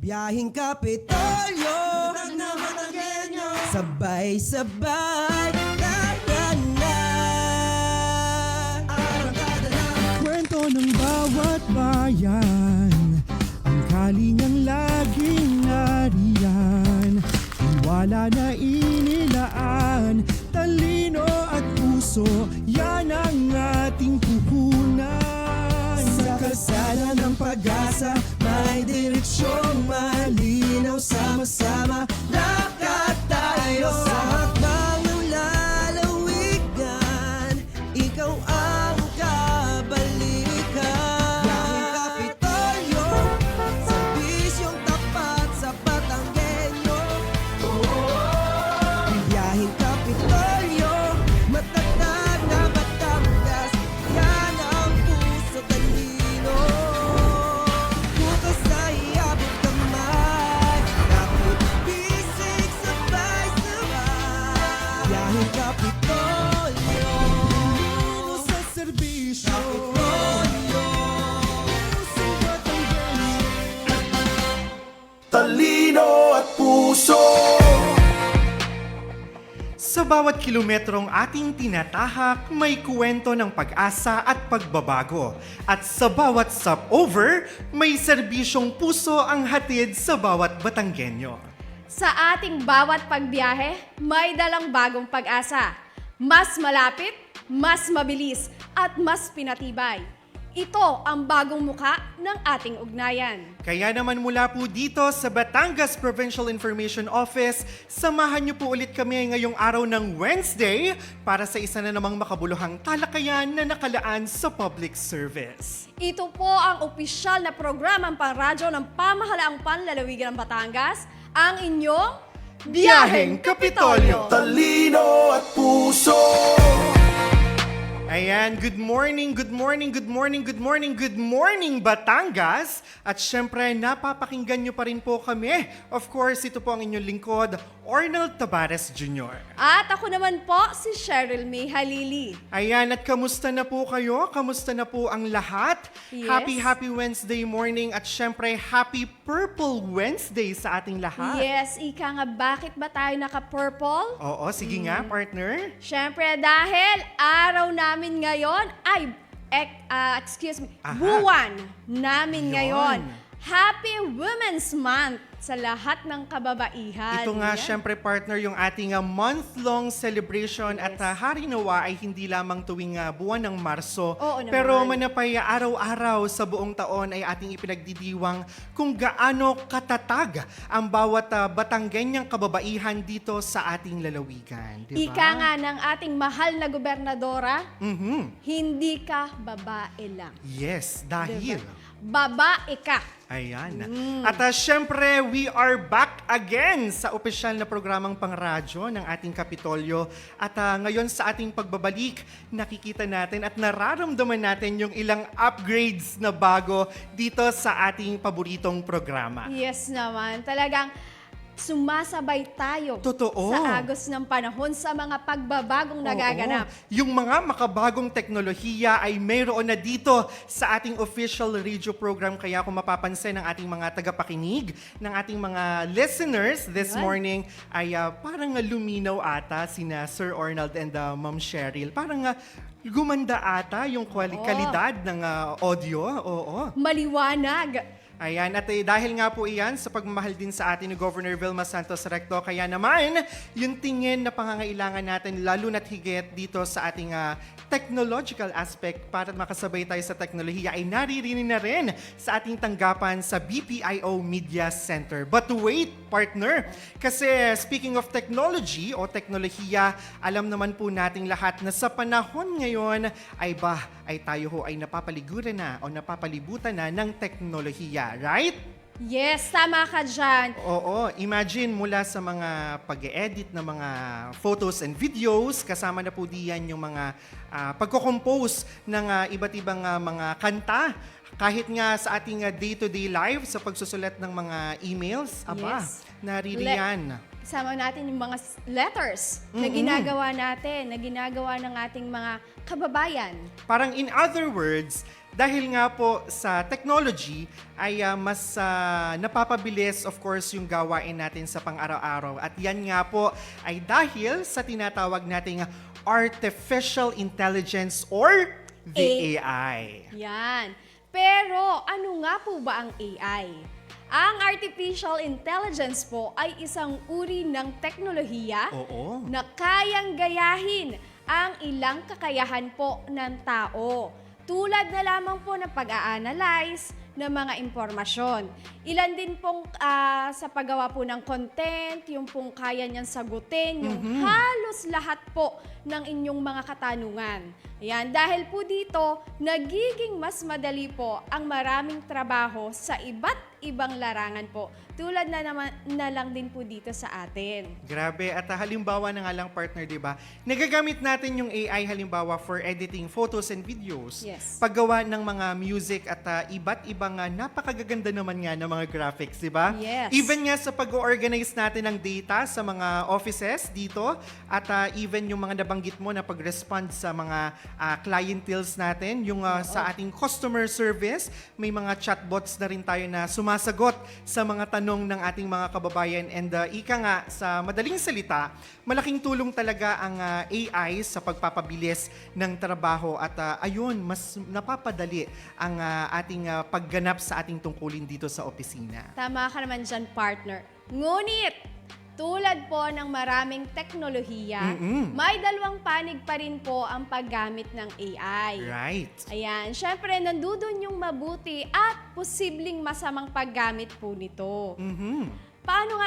Biyahing Kapitolyo, sabay-sabay, tara na. Arangkada na. Kwento ng bawat bayan, ang kalingang laging nariyan. Tiwala na inilaan, talino at puso, yan ang ating puhunan. Sa kalsada ng pag-asa, may direksyong malinaw. Sama-sama, lakad tayo. Sa hakbang ng lalawigan, ikaw ang kabalikan. Biyaheng Kapitolyo, serbisyong tapat sa Batanggenyo. Biyaheng Kapitolyo, matatag na Batangas, yan ang puso talino. Bukas ay abot kamay, kapit bisig sabay-sabay. Biyaheng Kapitolyo, Talino sa serbisyo, Kapitolyo. pusong Batanggenyo. Talino at puso. Sa bawat kilometrong ating tinatahak, may kwento ng pag-asa at pagbabago. At sa bawat stopover, may serbisyong puso ang hatid sa bawat Batanggenyo. Sa ating bawat pagbiyahe, may dalang bagong pag-asa. Mas malapit, mas mabilis, at mas pinatibay. Ito ang bagong muka ng ating ugnayan. Kaya naman mula po dito sa Batangas Provincial Information Office, samahan niyo po ulit kami ngayong araw ng Wednesday para sa isa na namang makabuluhang talakayan na nakalaan sa public service. Ito po ang opisyal na programang pangradyo ng Pamahalaang Panlalawigan ng Batangas, ang inyong Biyaheng Kapitolyo. Talino at puso. Ayan, good morning, good morning, good morning, good morning, good morning, Batangas! At syempre, napapakinggan nyo pa rin po kami. Of course, ito po ang inyong lingkod, Ornel Tabares Jr. At ako naman po, si Cheryl May Halili. Ayan, at kamusta na po kayo? Kamusta na po ang lahat? Yes. Happy Wednesday morning at syempre, happy Purple Wednesday sa ating lahat. Yes, ika nga, bakit ba tayo naka-purple? Oo, sige nga, partner. Siyempre, dahil araw namin ngayon ay, Aha. buwan namin Yun. ngayon. Happy Women's Month sa lahat ng kababaihan. Ito nga, Yan. syempre partner, yung ating month-long celebration at Hari Nawa ay hindi lamang tuwing buwan ng Marso. Oo naman. Pero manapay araw-araw sa buong taon ay ating ipinagdidiwang kung gaano katatag ang bawat Batanggenyang kababaihan dito sa ating lalawigan. Diba? Ika nga ng ating mahal na gobernadora, Mhm. hindi ka babae lang. Yes, dahil... Babae ka. Ayan. At syempre, we are back again sa opisyal na programang pangradyo ng ating Kapitolyo. At ngayon sa ating pagbabalik, nakikita natin at nararamdaman natin yung ilang upgrades na bago dito sa ating paboritong programa. Yes naman. Talagang sumasabay tayo Totoo. sa agos ng panahon sa mga pagbabagong nagaganap. Oo. Yung mga makabagong teknolohiya ay mayroon na dito sa ating official radio program. Kaya kung mapapansin ng ating mga tagapakinig, ng ating mga listeners this Yan. morning, ay parang luminaw ata sina Sir Arnold and Ma'am Cheryl. Parang gumanda ata yung kalidad ng audio. Oo. Maliwanag. Ayan, at dahil nga po iyan sa pagmamahal din sa atin ni Governor Vilma Santos Recto, kaya naman yung tingin na pangangailangan natin lalo na't higit dito sa ating technological aspect para makasabay tayo sa teknolohiya ay naririnig na rin sa ating tanggapan sa BPIO Media Center. But wait, partner, kasi speaking of technology o teknolohiya, alam naman po nating lahat na sa panahon ngayon ay tayo ho ay napapaliguran na o napapalibutan na ng teknolohiya. Right? Yes, tama ka dyan. Oo, imagine mula sa mga pag-edit ng mga photos and videos, kasama na po diyan yung mga pagko-compose ng iba't ibang mga kanta. Kahit nga sa ating day-to-day life, sa pagsusulat ng mga emails, Yes. naririyan. Sama natin yung mga letters na ginagawa natin, na ginagawa ng ating mga kababayan. Parang in other words, dahil nga po sa technology ay mas napapabilis of course yung gawain natin sa pang-araw-araw. At yan nga po ay dahil sa tinatawag nating artificial intelligence or the AI. Yan. Pero ano nga po ba ang AI? Ang artificial intelligence po ay isang uri ng teknolohiya Oo. na kayang gayahin ang ilang kakayahan po ng tao. Tulad na lamang po ng pag-a-analyze ng mga impormasyon. Ilan din pong sa paggawa po ng content, yung pong kaya niyang sagutin, yung halos lahat po ng inyong mga katanungan. Ayan, dahil po dito, nagiging mas madali po ang maraming trabaho sa iba't ibang larangan po. Tulad na lang din po dito sa atin. Grabe. At halimbawa na nga lang partner, di ba? Nagagamit natin yung AI halimbawa for editing photos and videos. Yes. Paggawa ng mga music at iba't ibang napakagaganda naman nga ng mga graphics, di ba? Yes. Even nga sa pag-organize natin ng data sa mga offices dito at even yung mga nabanggit mo na pag-respond sa mga clienteles natin, yung sa ating customer service, may mga chatbots na rin tayo na sumasagot sa mga tanong ng ating mga kababayan. And ika nga, sa madaling salita, malaking tulong talaga ang AI sa pagpapabilis ng trabaho at ayun, mas napapadali ang ating pagganap sa ating tungkulin dito sa opisina. Tama ka naman dyan, partner. Ngunit, tulad po ng maraming teknolohiya, may dalawang panig pa rin po ang paggamit ng AI. Right. Ayan, syempre nandudun yung mabuti at posibleng masamang paggamit po nito. Paano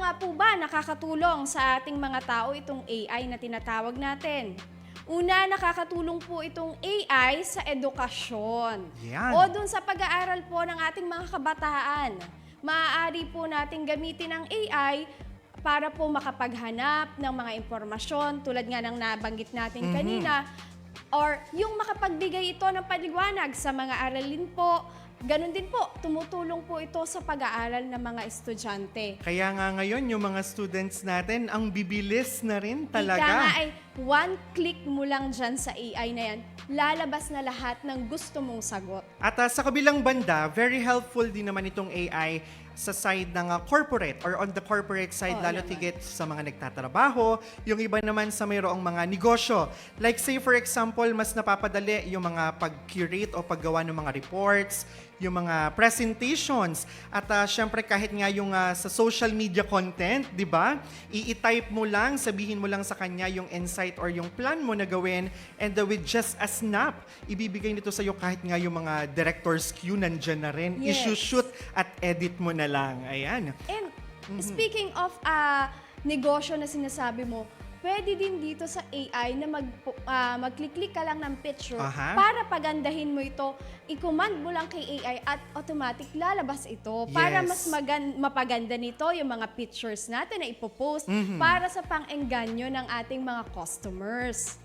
nga po ba nakakatulong sa ating mga tao itong AI na tinatawag natin? Una, nakakatulong po itong AI sa edukasyon. Yan. O dun sa pag-aaral po ng ating mga kabataan. Maaari po natin gamitin ang AI para po makapaghanap ng mga impormasyon tulad nga ng nabanggit natin kanina, or yung makapagbigay ito ng paliwanag sa mga aralin po. Ganon din po, tumutulong po ito sa pag-aaral ng mga estudyante. Kaya nga ngayon, yung mga students natin, ang bibilis na rin Ika nga talaga. ay one click mo lang dyan sa AI na yan, lalabas na lahat ng gusto mong sagot. At sa kabilang banda, very helpful din naman itong AI sa side ng corporate or on the corporate side, Oo lalo naman. tigit sa mga nagtatrabaho, yung iba naman sa mayroong mga negosyo. Like say for example, mas napapadali yung mga pag-curate o paggawa ng mga reports, yung mga presentations. At syempre kahit nga yung sa social media content, di ba? I-type mo lang, sabihin mo lang sa kanya yung insight or yung plan mo na gawin, and with just a snap, ibibigay nito sa'yo kahit nga yung mga director's queue nandyan na rin. Yes. I-shoot at edit mo na lang. Ayan. And speaking of negosyo na sinasabi mo, pwede din dito sa AI na mag-click-click ka lang ng picture Aha. para pagandahin mo ito. I-command mo lang kay AI at automatic lalabas ito para Yes. mas mapaganda nito yung mga pictures natin na ipopost para sa pang-engganyo ng ating mga customers.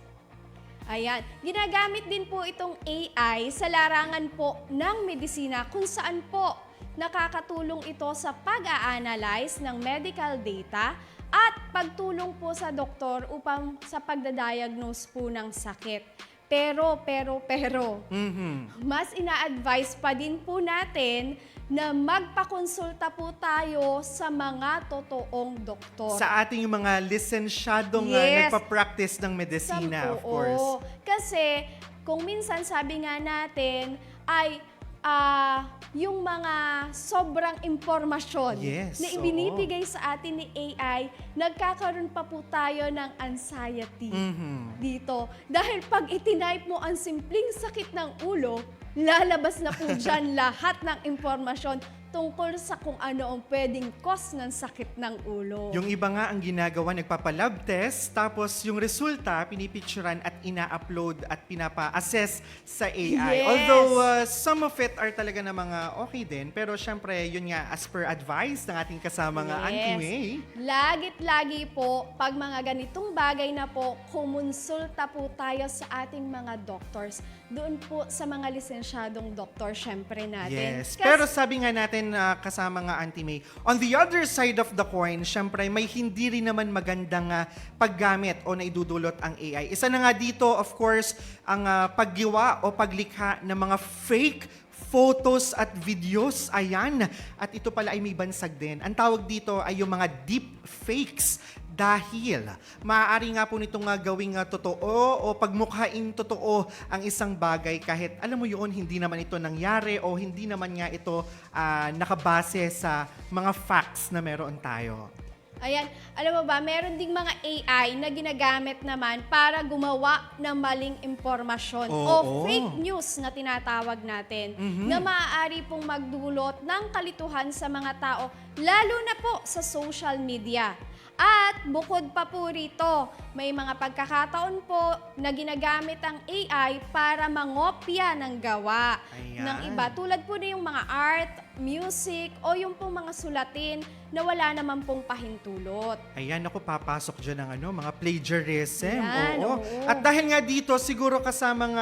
Ayan. Ginagamit din po itong AI sa larangan po ng medisina kung saan po nakakatulong ito sa pag-a-analyze ng medical data at pagtulong po sa doktor upang sa pagdadiagnose po ng sakit. Pero, mas ina-advise pa din po natin na magpakonsulta po tayo sa mga totoong doktor. Sa ating mga lisensyadong Yes. nagpa-practice ng medisina, of course. Oo. Kasi, kung minsan sabi nga natin ay yung mga sobrang impormasyon Yes, na ibinibigay sa atin ni AI, nagkakaroon pa po tayo ng anxiety dito. Dahil pag itinype mo ang simpleng sakit ng ulo, lalabas na po dyan lahat ng impormasyon tungkol sa kung ano ang pwedeng cause ng sakit ng ulo. Yung iba nga ang ginagawa, nagpapa-lab test, tapos yung resulta, pinipicturan at ina-upload at pinapa-assess sa AI. Yes. Although some of it are talaga na mga okay din, pero syempre, yun nga, as per advice ng ating kasamang Auntie May. Lagit-lagi po, pag mga ganitong bagay na po, kumonsulta po tayo sa ating mga doctors. doon po sa mga lisensyadong doktor, syempre natin. Yes. Pero sabi nga natin, kasama nga Auntie May, on the other side of the coin, syempre may hindi rin naman magandang paggamit o naidudulot ang AI. Isa na nga dito, of course, ang paggiwa o paglikha ng mga fake photos at videos. Ayan. At ito pala ay may bansag din. Ang tawag dito ay yung mga deep fakes. Dahil maaari nga po nitong gawing totoo o pagmukhaing totoo ang isang bagay kahit alam mo yun, hindi naman ito nangyari o hindi naman nga ito nakabase sa mga facts na meron tayo. Ayan, alam mo ba, meron ding mga AI na ginagamit naman para gumawa ng maling impormasyon o Oo. fake news na tinatawag natin na maaari pong magdulot ng kalituhan sa mga tao, lalo na po sa social media. At bukod pa po rito, may mga pagkakataon po na ginagamit ang AI para mangopya ng gawa Ayan. ng iba. Tulad po na yung mga art, music, o yung pong mga sulatin na wala naman pong pahintulot. Ayan, ako papasok dyan ng mga plagiarism. Yan, Oo. oo. At dahil nga dito, siguro kasamang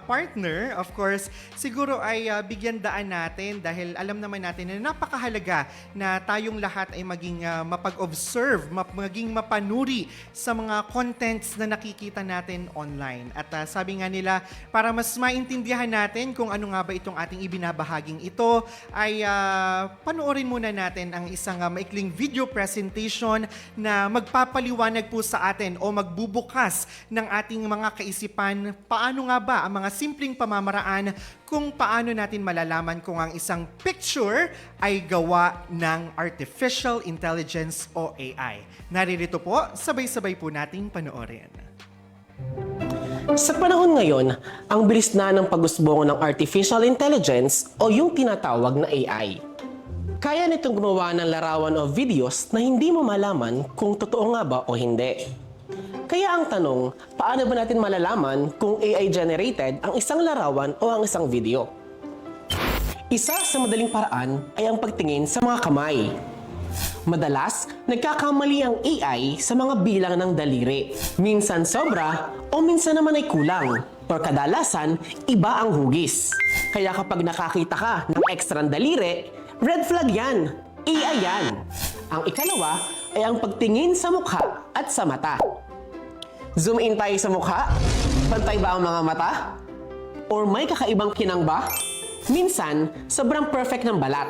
partner, of course, siguro ay bigyan daan natin dahil alam naman natin na napakahalaga na tayong lahat ay maging mapag-observe, maging mapanuri sa mga contents na nakikita natin online. At sabi nga nila, para mas maintindihan natin kung ano nga ba itong ating ibinabahaging ito, ay panoorin muna natin ang isang maikling video presentation na magpapaliwanag po sa atin o magbubukas ng ating mga kaisipan paano nga ba ang mga simpleng pamamaraan kung paano natin malalaman kung ang isang picture ay gawa ng artificial intelligence o AI. Naririto po, sabay-sabay po nating panoorin. Sa panahon ngayon, ang bilis na ng pag-usbong ng artificial intelligence o yung tinatawag na AI. Kaya nitong gumawa ng larawan o videos na hindi mo malaman kung totoo nga ba o hindi. Kaya ang tanong, paano ba natin malalaman kung AI-generated ang isang larawan o ang isang video? Isa sa madaling paraan ay ang pagtingin sa mga kamay. Madalas, nagkakamali ang AI sa mga bilang ng daliri. Minsan sobra o minsan naman ay kulang. O kadalasan, iba ang hugis. Kaya kapag nakakita ka ng ekstrang daliri, red flag yan. AI yan. Ang ikalawa ay ang pagtingin sa mukha at sa mata. Zoom in tayo sa mukha. Pantay ba ang mga mata? Or may kakaibang kinang ba? Minsan, sobrang perfect ng balat.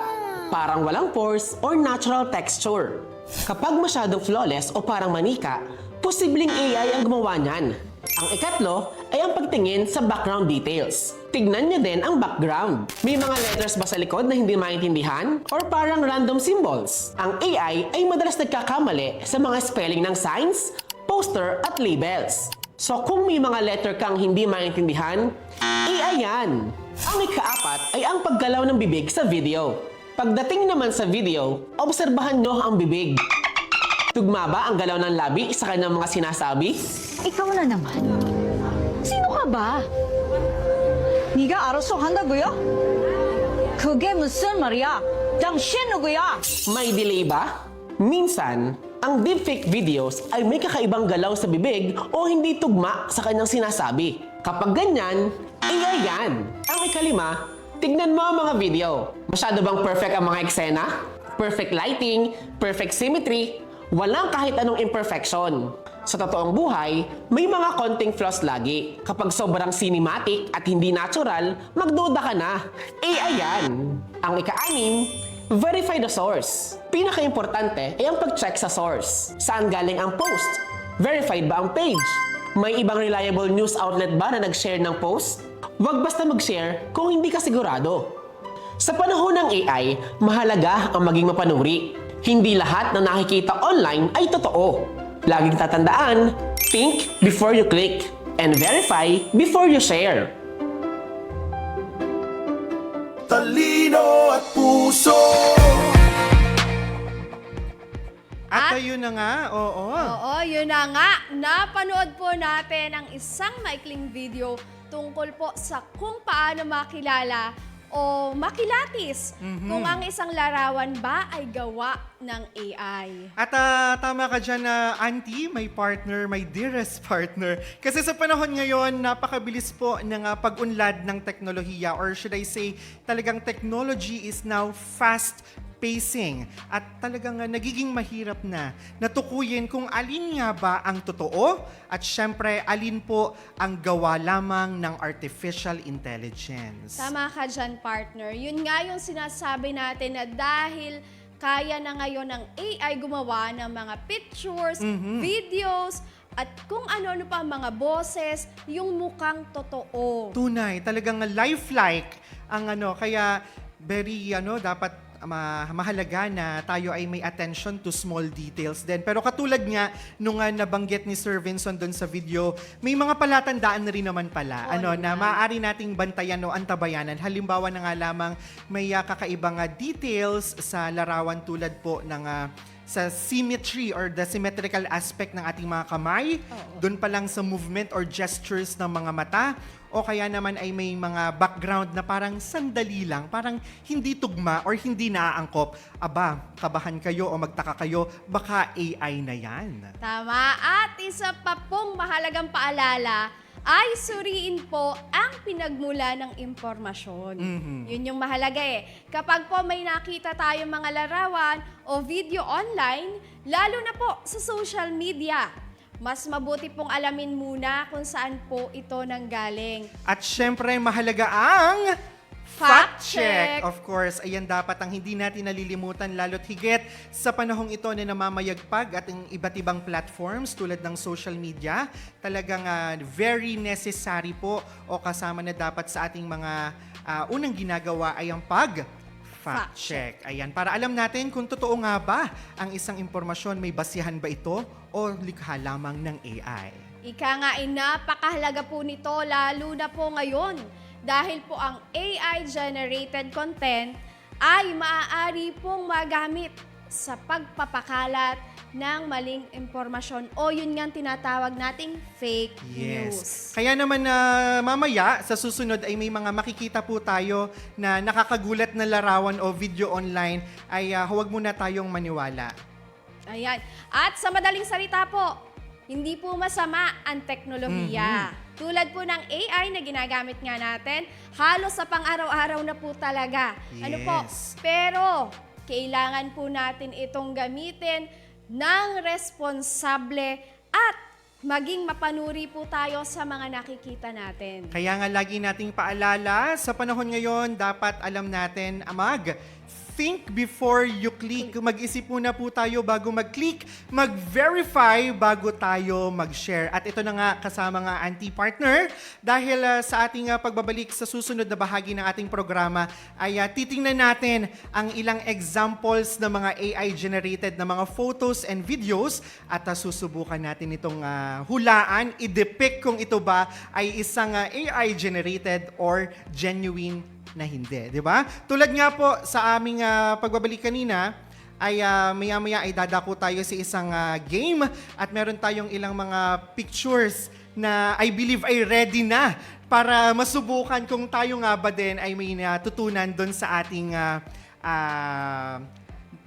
Parang walang pores or natural texture. Kapag masyadong flawless o parang manika, posibleng AI ang gumawa niyan. Ang ikatlo ay ang pagtingin sa background details. Tignan niyo din ang background. May mga letters ba sa likod na hindi maintindihan? Or parang random symbols? Ang AI ay madalas nagkakamali sa mga spelling ng signs, poster at labels. So kung may mga letter kang hindi maintindihan, AI yan. Ang ikaapat ay ang paggalaw ng bibig sa video. Pagdating naman sa video, obserbahan nyo ang bibig. Tugma ba ang galaw ng labi sa kanyang mga sinasabi? ikaw na naman. Sino ka ba? 네가 알아서 한다고요? 그게 무슨 말이야? 당신 누구야? May delay ba? Minsan, ang deepfake videos ay may kakaibang galaw sa bibig o hindi tugma sa kanyang sinasabi. Kapag ganyan, AI yan. Ang ikalima, tignan mo ang mga video. Masyado bang perfect ang mga eksena? Perfect lighting, perfect symmetry, walang kahit anong imperfection. Sa totoong buhay, may mga konting flaws lagi. Kapag sobrang cinematic at hindi natural, magduda ka na. AI yan. Ang ika-anim, verify the source. Pinaka-importante ay ang pag-check sa source. Saan galing ang post? Verified ba ang page? May ibang reliable news outlet ba na nag-share ng post? Huwag basta mag-share kung hindi ka sigurado. Sa panahon ng AI, mahalaga ang maging mapanuri. Hindi lahat na nakikita online ay totoo. Laging tatandaan, think before you click and verify before you share. Talino at puso. At ayun na nga, oo. Oo, yun na nga. Napanood po natin ang isang maikling video tungkol po sa kung paano makilala o makilatis kung ang isang larawan ba ay gawa ng AI. At tama ka dyan na, Auntie, my partner, my dearest partner. Kasi sa panahon ngayon, napakabilis po ng pag-unlad ng teknolohiya, or should I say, talagang technology is now fast pacing at talagang nagiging mahirap na natukuyin kung alin nga ba ang totoo at syempre alin po ang gawa lamang ng artificial intelligence. Tama ka dyan, partner. Yun nga yung sinasabi natin na dahil kaya na ngayon ng AI gumawa ng mga pictures, videos, at kung ano-ano pa mga boses, yung mukhang totoo. Tunay, talagang lifelike ang kaya very dapat mahalaga na tayo ay may attention to small details din. Pero katulad nga nung nabanggit ni Sir Vincent doon sa video, may mga palatandaan na rin naman pala na maaari nating bantayan o antabayanan. Halimbawa na nga lamang may kakaibang details sa larawan tulad po ng sa symmetry or the symmetrical aspect ng ating mga kamay, doon pa lang sa movement or gestures ng mga mata, o kaya naman ay may mga background na parang sandali lang, parang hindi tugma or hindi naaangkop. Aba, kabahan kayo o magtaka kayo, baka AI na yan. Tama. At isa pa pong mahalagang paalala, ay suriin po ang pinagmula ng impormasyon. Yun yung mahalaga eh. Kapag po may nakita tayong mga larawan o video online, lalo na po sa social media, mas mabuti pong alamin muna kung saan po ito nanggaling. At syempre, mahalaga ang fact check. Of course, ayan dapat ang hindi natin nalilimutan lalo't higit sa panahong ito na namamayagpag at ang iba't ibang platforms tulad ng social media. Talagang very necessary po o kasama na dapat sa ating mga unang ginagawa ay ang fact check. Ayan, para alam natin kung totoo nga ba ang isang impormasyon, may basihan ba ito o likha lamang ng AI. Ika nga ay napakahalaga po nito lalo na po ngayon dahil po ang AI-generated content ay maaari pong magamit sa pagpapakalat ng maling impormasyon o yun nga tinatawag nating fake news. Kaya naman mamaya sa susunod ay may mga makikita po tayo na nakakagulat na larawan o video online ay huwag muna tayong maniwala. Ayan. At sa madaling salita po, hindi po masama ang teknolohiya. Tulad po ng AI na ginagamit nga natin, halos sa pang-araw-araw na po talaga. Ano po? Yes. Pero kailangan po natin itong gamitin ng responsable at maging mapanuri po tayo sa mga nakikita natin. Kaya nga lagi nating paalala, sa panahon ngayon, dapat alam natin think before you click. Mag-isip muna po tayo bago mag-click, mag-verify bago tayo mag-share. At ito na nga kasama nga anti-partner dahil sa ating pagbabalik sa susunod na bahagi ng ating programa ay titingnan natin ang ilang examples ng mga AI-generated na mga photos and videos at susubukan natin itong hulaan, i-depict kung ito ba ay isang AI-generated or genuine na hindi, di ba? Tulad nga po sa aming pagbabalik kanina, ay maya-maya ay dadako tayo sa isang game at meron tayong ilang mga pictures na I believe ay ready na para masubukan kung tayo nga ba din ay may natutunan doon sa ating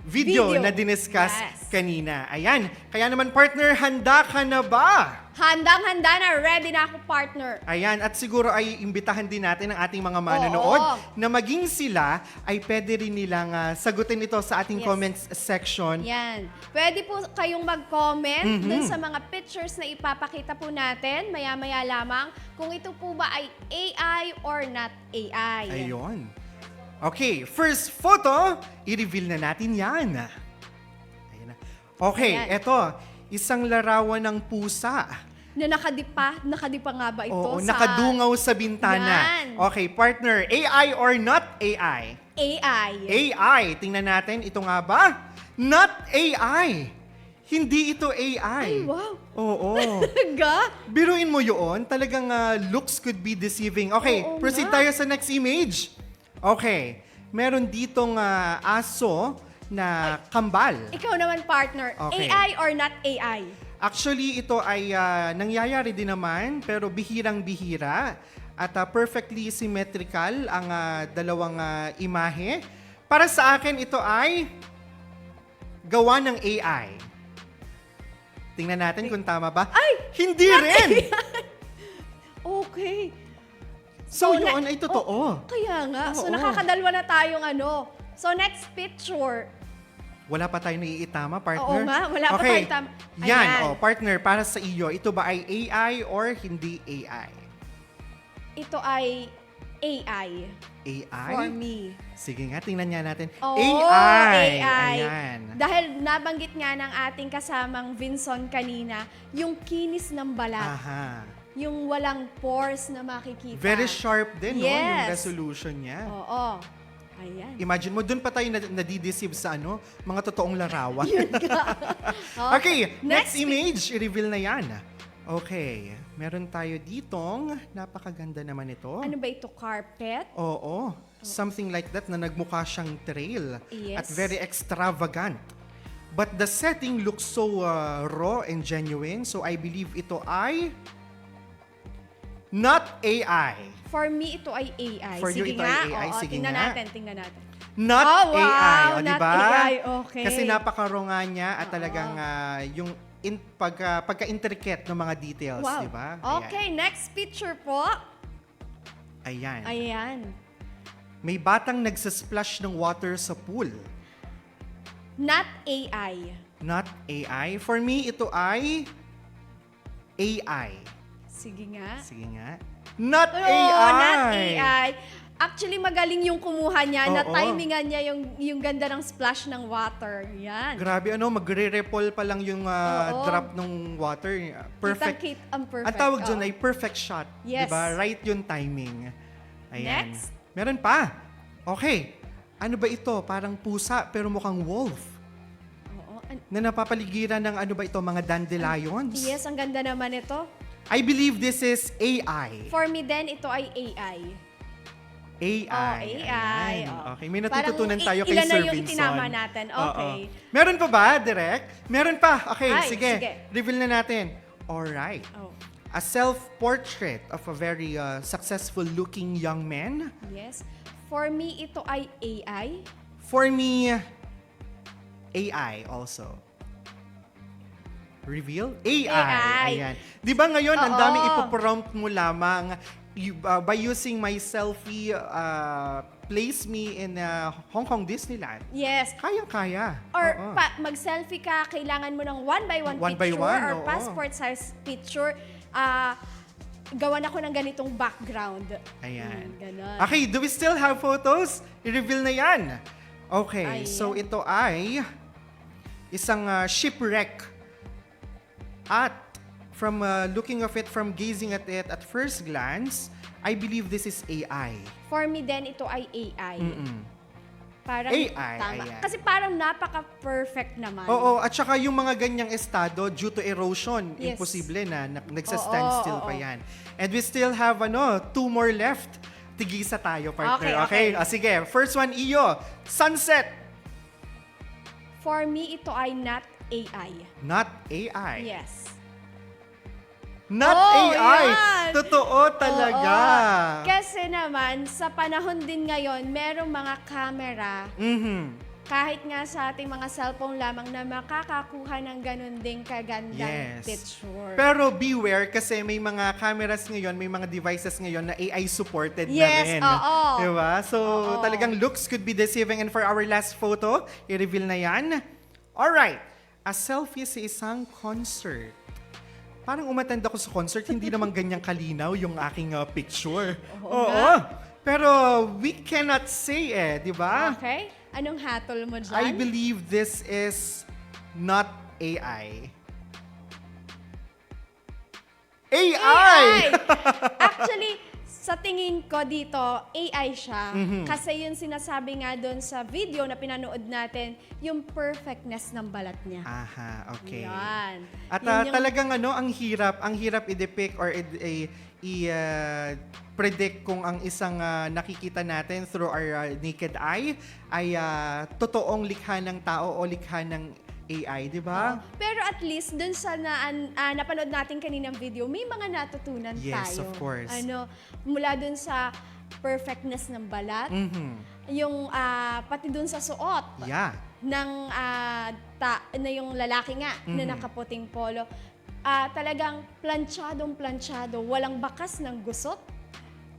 video na diniscuss kanina. Ayan. Kaya naman partner, handa ka na ba? Handang-handa na, ready na ako, partner. Ayan, at siguro ay imbitahan din natin ang ating mga manonood na maging sila ay pwede rin nilang sagutin ito sa ating comments section. Yan. Pwede po kayong mag-comment dun sa mga pictures na ipapakita po natin, maya-maya lamang, kung ito po ba ay AI or not AI. Ayun. Okay, first photo, i-reveal na natin yan. Ayan na. Okay, Ayan. eto, isang larawan ng pusa. Na nakadipa nga ba ito Oo, sa... nakadungaw sa bintana. Yan. Okay, partner, AI or not AI? AI. AI. Tingnan natin, ito nga ba? Not AI. Hindi ito AI. Ay, wow. Oo. Ga? Biruin mo yun, talagang looks could be deceiving. Okay, Oo proceed nga. tayo sa next image. Okay, meron ditong aso na kambal. Ikaw naman, partner. Okay. AI or not AI? Actually, ito ay nangyayari din naman, pero bihirang-bihira. At perfectly symmetrical ang dalawang imahe. Para sa akin, ito ay gawa ng AI. Tingnan natin kung tama ba. Ay! Hindi rin! Okay. So, So, yun ay totoo. Kaya nga. So, Oo. nakakadalwa na tayong ano. So, next picture. Wala pa tayong naiitama, partner. Oo nga, wala pa Okay. tayong tama. Yan, Ayan. partner, para sa iyo, ito ba ay AI or hindi AI? Ito ay AI. AI? For me. Sige nga, tingnan nga natin. Oo, AI! AI. Ayan. Dahil nabanggit nga ng ating kasamang Vinson kanina, yung kinis ng balat. Aha. Yung walang pores na makikita. Very sharp din, no? Yung Yes. resolution niya. Oo. Ayan. Imagine mo, doon pa tayo nadideceive sa mga totoong larawan. Okay, next image, i-reveal na yan. Okay, meron tayo ditong, napakaganda naman ito. Ano ba ito? Carpet? Oo, something like that na nagmukha siyang trail Yes. at very extravagant. But the setting looks so raw and genuine, so I believe ito ay not AI. For me, ito ay AI. For you, Sige ito nga. ay AI. Oo, Sige tingnan nga. natin, tingnan natin. Not Oh, wow, AI, o, not diba? AI, okay. Kasi napakaro nga niya at talagang yung pagka-intricate ng mga details, Wow. di ba? Okay, next picture po. Ayan. Ayan. May batang nagsasplash ng water sa pool. Not AI. Not AI. For me, ito ay AI. Sige nga. Sige nga. Not Oo, AI! not AI. Actually, magaling yung kumuha niya. Oo. Na-timingan niya yung ganda ng splash ng water. Yan. Grabe, magre-repol pa lang yung Oo. drop ng water. Perfect. Kitang-kit ang perfect. Ang tawag dyan Oo. ay perfect shot. Yes. Diba? Right yung timing. Ayan. Next. Meron pa. Okay. Ano ba ito? Parang pusa pero mukhang wolf. Oo. Na napapaligiran ng ano ba ito? Mga dandelions? Yes, ang ganda naman ito. I believe this is AI. For me din, ito ay AI. AI. AI. Ayan. Oo. Okay, may natututunan tayo kay ilan Sir na yung Vinson. itinama natin. Okay. Oo. Meron pa ba, Direk? Meron pa. Okay, Ay, sige. sige. Reveal na natin. Alright. Oh. A self-portrait of a very successful-looking young man. Yes. For me, ito ay AI. For me, AI also. Reveal? AI. AI. Ayan. Di ba ngayon, ang Oo. dami ipoprompt mo lamang by using my selfie, place me in Hong Kong Disneyland. Yes. Kayang-kaya. Or Oo. mag-selfie ka, kailangan mo ng one-by-one One by picture one, or oo. passport size picture. Gawan ako ng ganitong background. Ayan. Ganon. Okay, do we still have photos? I-reveal na yan. Okay, Ayan. so ito ay isang shipwreck. At from looking of it, from gazing at it at first glance, I believe this is AI. For me din, ito ay AI. Parang AI, tama. ayan. Kasi parang napaka-perfect naman. Oo, at saka yung mga ganyang estado due to erosion, Yes. imposible na nagsa-standstill Oo, pa oo. yan. And we still have 2 more left. Tigisa tayo, partner. Okay, okay. Sige, first one, Iyo. Sunset. For me, ito ay not AI. Not AI. Yes. Not Oh, AI. yan. Totoo talaga. Oo. Kasi naman, sa panahon din ngayon, merong mga camera, kahit nga sa ating mga cellphone lamang na makakakuha ng ganun ding kagandang Yes. picture. Pero beware kasi may mga cameras ngayon, may mga devices ngayon na AI supported na Yes, rin. oo. Diba? So, Oo. talagang looks could be deceiving. And for our last photo, i-reveal na yan. Alright. A selfie sa isang concert. Parang umattend ako sa concert, hindi naman ganyang kalinaw yung aking picture. Oo. Pero we cannot say di ba? Okay? Anong hatol mo dyan? I believe this is not AI. AI! Actually, sa tingin ko dito, AI siya. Mm-hmm. Kasi yung sinasabi nga doon sa video na pinanood natin, yung perfectness ng balat niya. Aha, okay. Yan. At Yun yung- talagang ang hirap i-depict or predict kung ang isang nakikita natin through our naked eye ay totoong likha ng tao o likha ng AI, di ba? Pero at least dun sa napanood natin kaninang video, may mga natutunan Yes, tayo. of course. Mula dun sa perfectness ng balat, yung pati dun sa suot Yeah. ng na yung lalaki nga na nakaputing polo. Talagang planchadong-planchado, walang bakas ng gusot.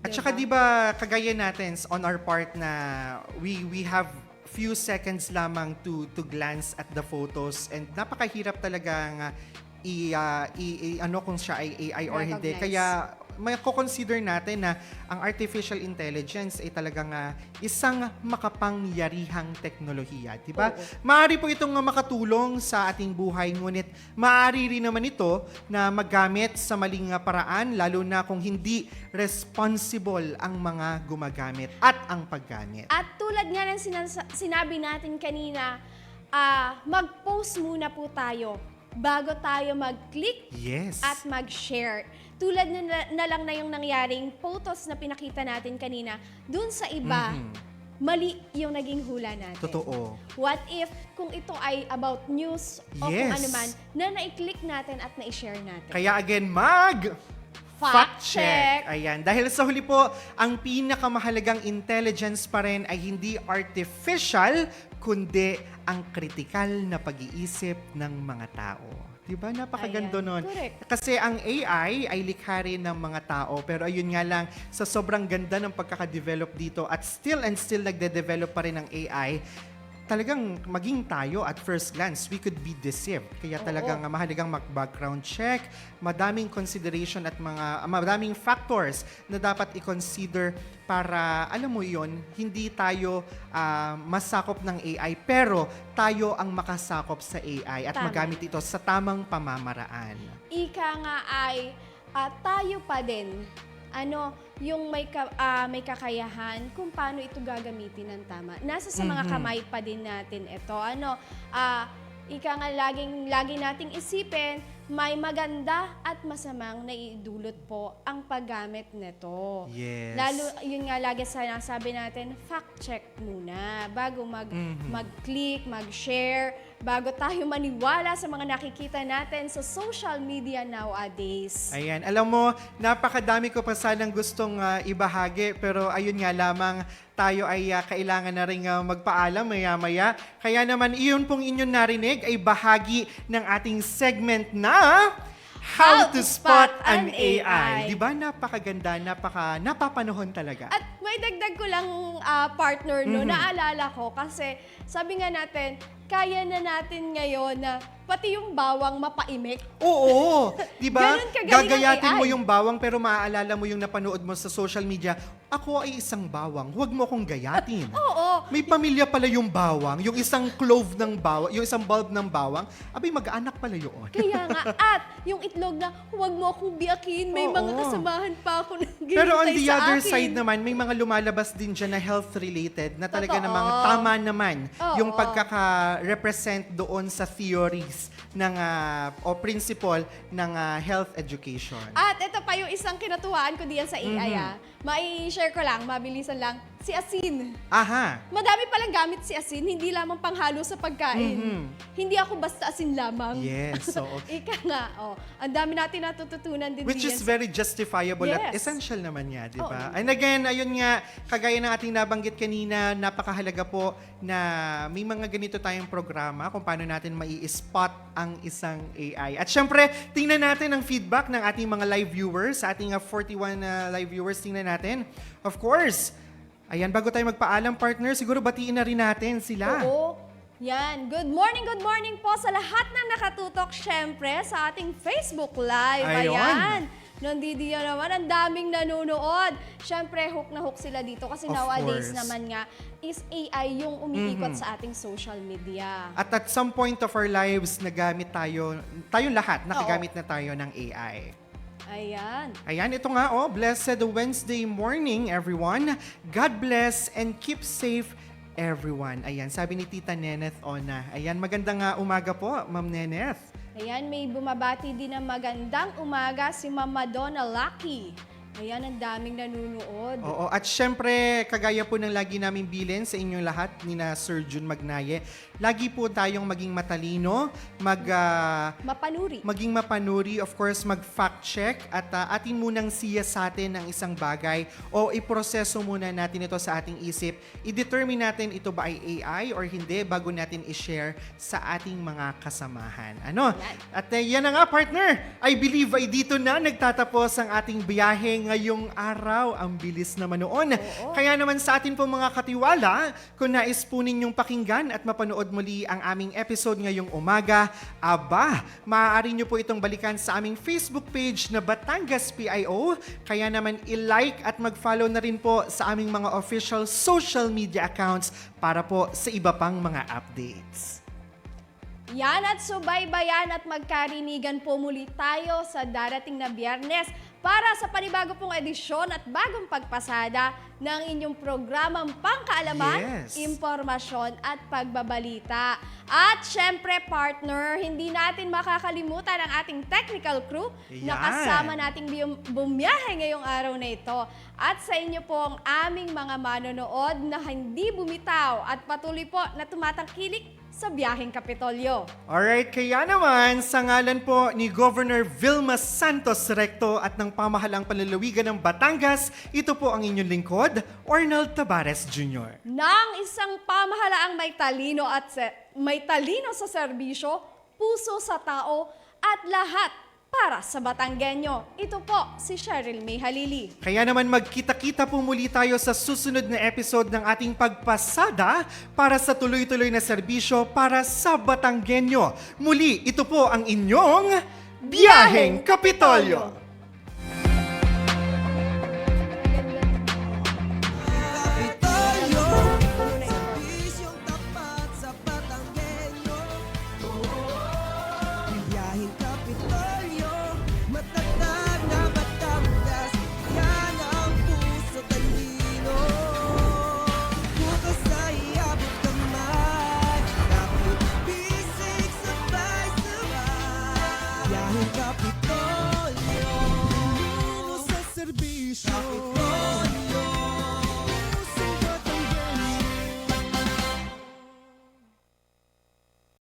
At saka di ba kagaya natin on our part na we have few seconds lamang to glance at the photos and napakahirap talagang ano kung siya ay AI or hindi. Recognize. Kaya may consider natin na ang artificial intelligence ay talagang isang makapangyarihang teknolohiya, di ba? Maaari po itong makatulong sa ating buhay, ngunit maaari rin naman ito na maggamit sa maling paraan, lalo na kung hindi responsible ang mga gumagamit at ang paggamit. At tulad nga ng sinabi natin kanina, mag-post muna po tayo bago tayo mag-click Yes. at mag-share. Tulad na lang na yung nangyaring photos na pinakita natin kanina, dun sa iba, mali yung naging hula natin. Totoo. What if kung ito ay about news o kung Yes. ano man, na na-click natin at na-share natin? Kaya again, Fact check. Ayan. Dahil sa huli po, ang pinakamahalagang intelligence pa rin ay hindi artificial, kundi ang kritikal na pag-iisip ng mga tao. Diba? Napakaganda Ayan. nun. Correct. Kasi ang AI ay likha rin ng mga tao. Pero ayun nga lang, sa sobrang ganda ng pagkakadevelop dito at still nagde-develop pa rin ang AI, talagang maging tayo at first glance, we could be deceived. Kaya talagang mahalagang mag-background check, madaming consideration at madaming factors na dapat i-consider para, alam mo yon, hindi tayo masakop ng AI, pero tayo ang makasakop sa AI at Tama. magamit ito sa tamang pamamaraan. Ika nga ay tayo pa din yung may kakayahan kung paano ito gagamitin ng tama. Nasa sa mga kamay pa din natin ito. Ika nga lagi nating isipin, may maganda at masamang naiidulot po ang paggamit nito. Yes. Lalo, yun nga lagi sinasabi natin, fact check muna bago mag-click, mag-share, bago tayo maniwala sa mga nakikita natin sa social media nowadays. Ayan. Alam mo, napakadami ko pa sanang gustong ibahagi, pero ayun nga lamang, tayo ay kailangan na rin magpaalam maya-maya. Kaya naman, iyon pong inyong narinig ay bahagi ng ating segment na How to Spot an AI. Di ba? Napakaganda, napapanahon talaga. At may dagdag ko lang, partner, naalala ko kasi sabi nga natin, kaya na natin ngayon na pati yung bawang mapaimik. Oo, 'di ba? Ganun kagaling ang Gagayatin mo AI. yung bawang pero maaalala mo yung napanood mo sa social media. Ako ay isang bawang, huwag mo akong gayatin. Oo. May pamilya pala yung bawang, yung isang clove ng bawang, yung isang bulb ng bawang, abay mag-anak pala yun. Kaya nga, at yung itlog na huwag mo akong biyakin, may Oo. mga kasamahan pa ako na Pero on the sa other akin. side naman, may mga lumalabas din dyan na health-related na talaga Totoo. namang tama naman Oo. yung pagkaka-represent doon sa theories ng o principle ng health education. At ito pa yung isang kinatuwaan ko diyan sa AI. Mai-share ko lang, mabilisan lang, si asin. Aha. Madami palang gamit si asin, hindi lamang panghalo sa pagkain. Hindi ako basta asin lamang. Yes. So, Ika nga, ang dami natin natututunan din which is diyan. very justifiable at Yes. essential naman niya, di ba? Oo. And again, ayun nga, kagaya ng ating nabanggit kanina, napakahalaga po na may mga ganito tayong programa kung paano natin mai-spot ang isang AI. At syempre, tingnan natin ang feedback ng ating mga live viewers, sa ating 41 live viewers, tingnan natin. Of course, ayan, bago tayo magpaalam, partner, siguro batiin na rin natin sila. Oo. Yan. Good morning po sa lahat ng nakatutok, syempre, sa ating Facebook Live. Ayun. Ayan. Nandito naman, ang daming nanonood. Syempre, hook na hook sila dito kasi Of nowadays course. naman nga is AI yung umiikot sa ating social media. At some point of our lives, nagamit tayong lahat, nakagamit na tayo ng AI. Ayan. Ayan, ito nga blessed Wednesday morning everyone. God bless and keep safe everyone. Ayan, sabi ni Tita Neneth Ona. Ayan, magandang umaga po, Ma'am Neneth. Ayan, may bumabati din ng magandang umaga si Ma'am Madonna Lucky. Ayan, ang daming nanunood. Oo, at syempre, kagaya po ng lagi namin bilin sa inyong lahat, ni na Sir Jun Magnaye, lagi po tayong maging matalino, Mapanuri. maging mapanuri, of course, mag-fact check at atin munang siyasatin ang isang bagay o iproseso muna natin ito sa ating isip. I-determine natin ito ba ay AI or hindi bago natin i-share sa ating mga kasamahan. Ano? At yan na nga, partner. I believe ay dito na nagtatapos ang ating biyahe ngayong araw. Ang bilis naman noon. Kaya naman sa atin po mga katiwala, kung nais po ninyong pakinggan at mapanood muli ang aming episode ngayong umaga, aba, maaari nyo po itong balikan sa aming Facebook page na Batangas PIO. Kaya naman i-like at mag-follow na rin po sa aming mga official social media accounts para po sa iba pang mga updates. Yan at subaybayan at magkarinigan po muli tayo sa darating na Biyernes para sa panibago pong edisyon at bagong pagpasada ng inyong programang pangkaalaman, Yes. impormasyon at pagbabalita. At syempre partner, hindi natin makakalimutan ang ating technical crew na Yan. kasama nating bumiyahe ngayong araw na ito. At sa inyo po ang aming mga manonood na hindi bumitaw at patuloy po na tumatangkilik sa biyaheng Kapitolyo. Alright, kaya naman, sa ngalan po ni Governor Vilma Santos Recto at ng Pamahalang Panlalawigan ng Batangas, ito po ang inyong lingkod, Arnold Tabares Jr. Nang isang pamahalaang may talino sa serbisyo, puso sa tao, at lahat para sa Batanggenyo. Ito po si Cheryl May Halili. Kaya naman magkita-kita po muli tayo sa susunod na episode ng ating pagpasada para sa tuloy-tuloy na serbisyo para sa Batanggenyo. Muli, ito po ang inyong Biyaheng Kapitolyo.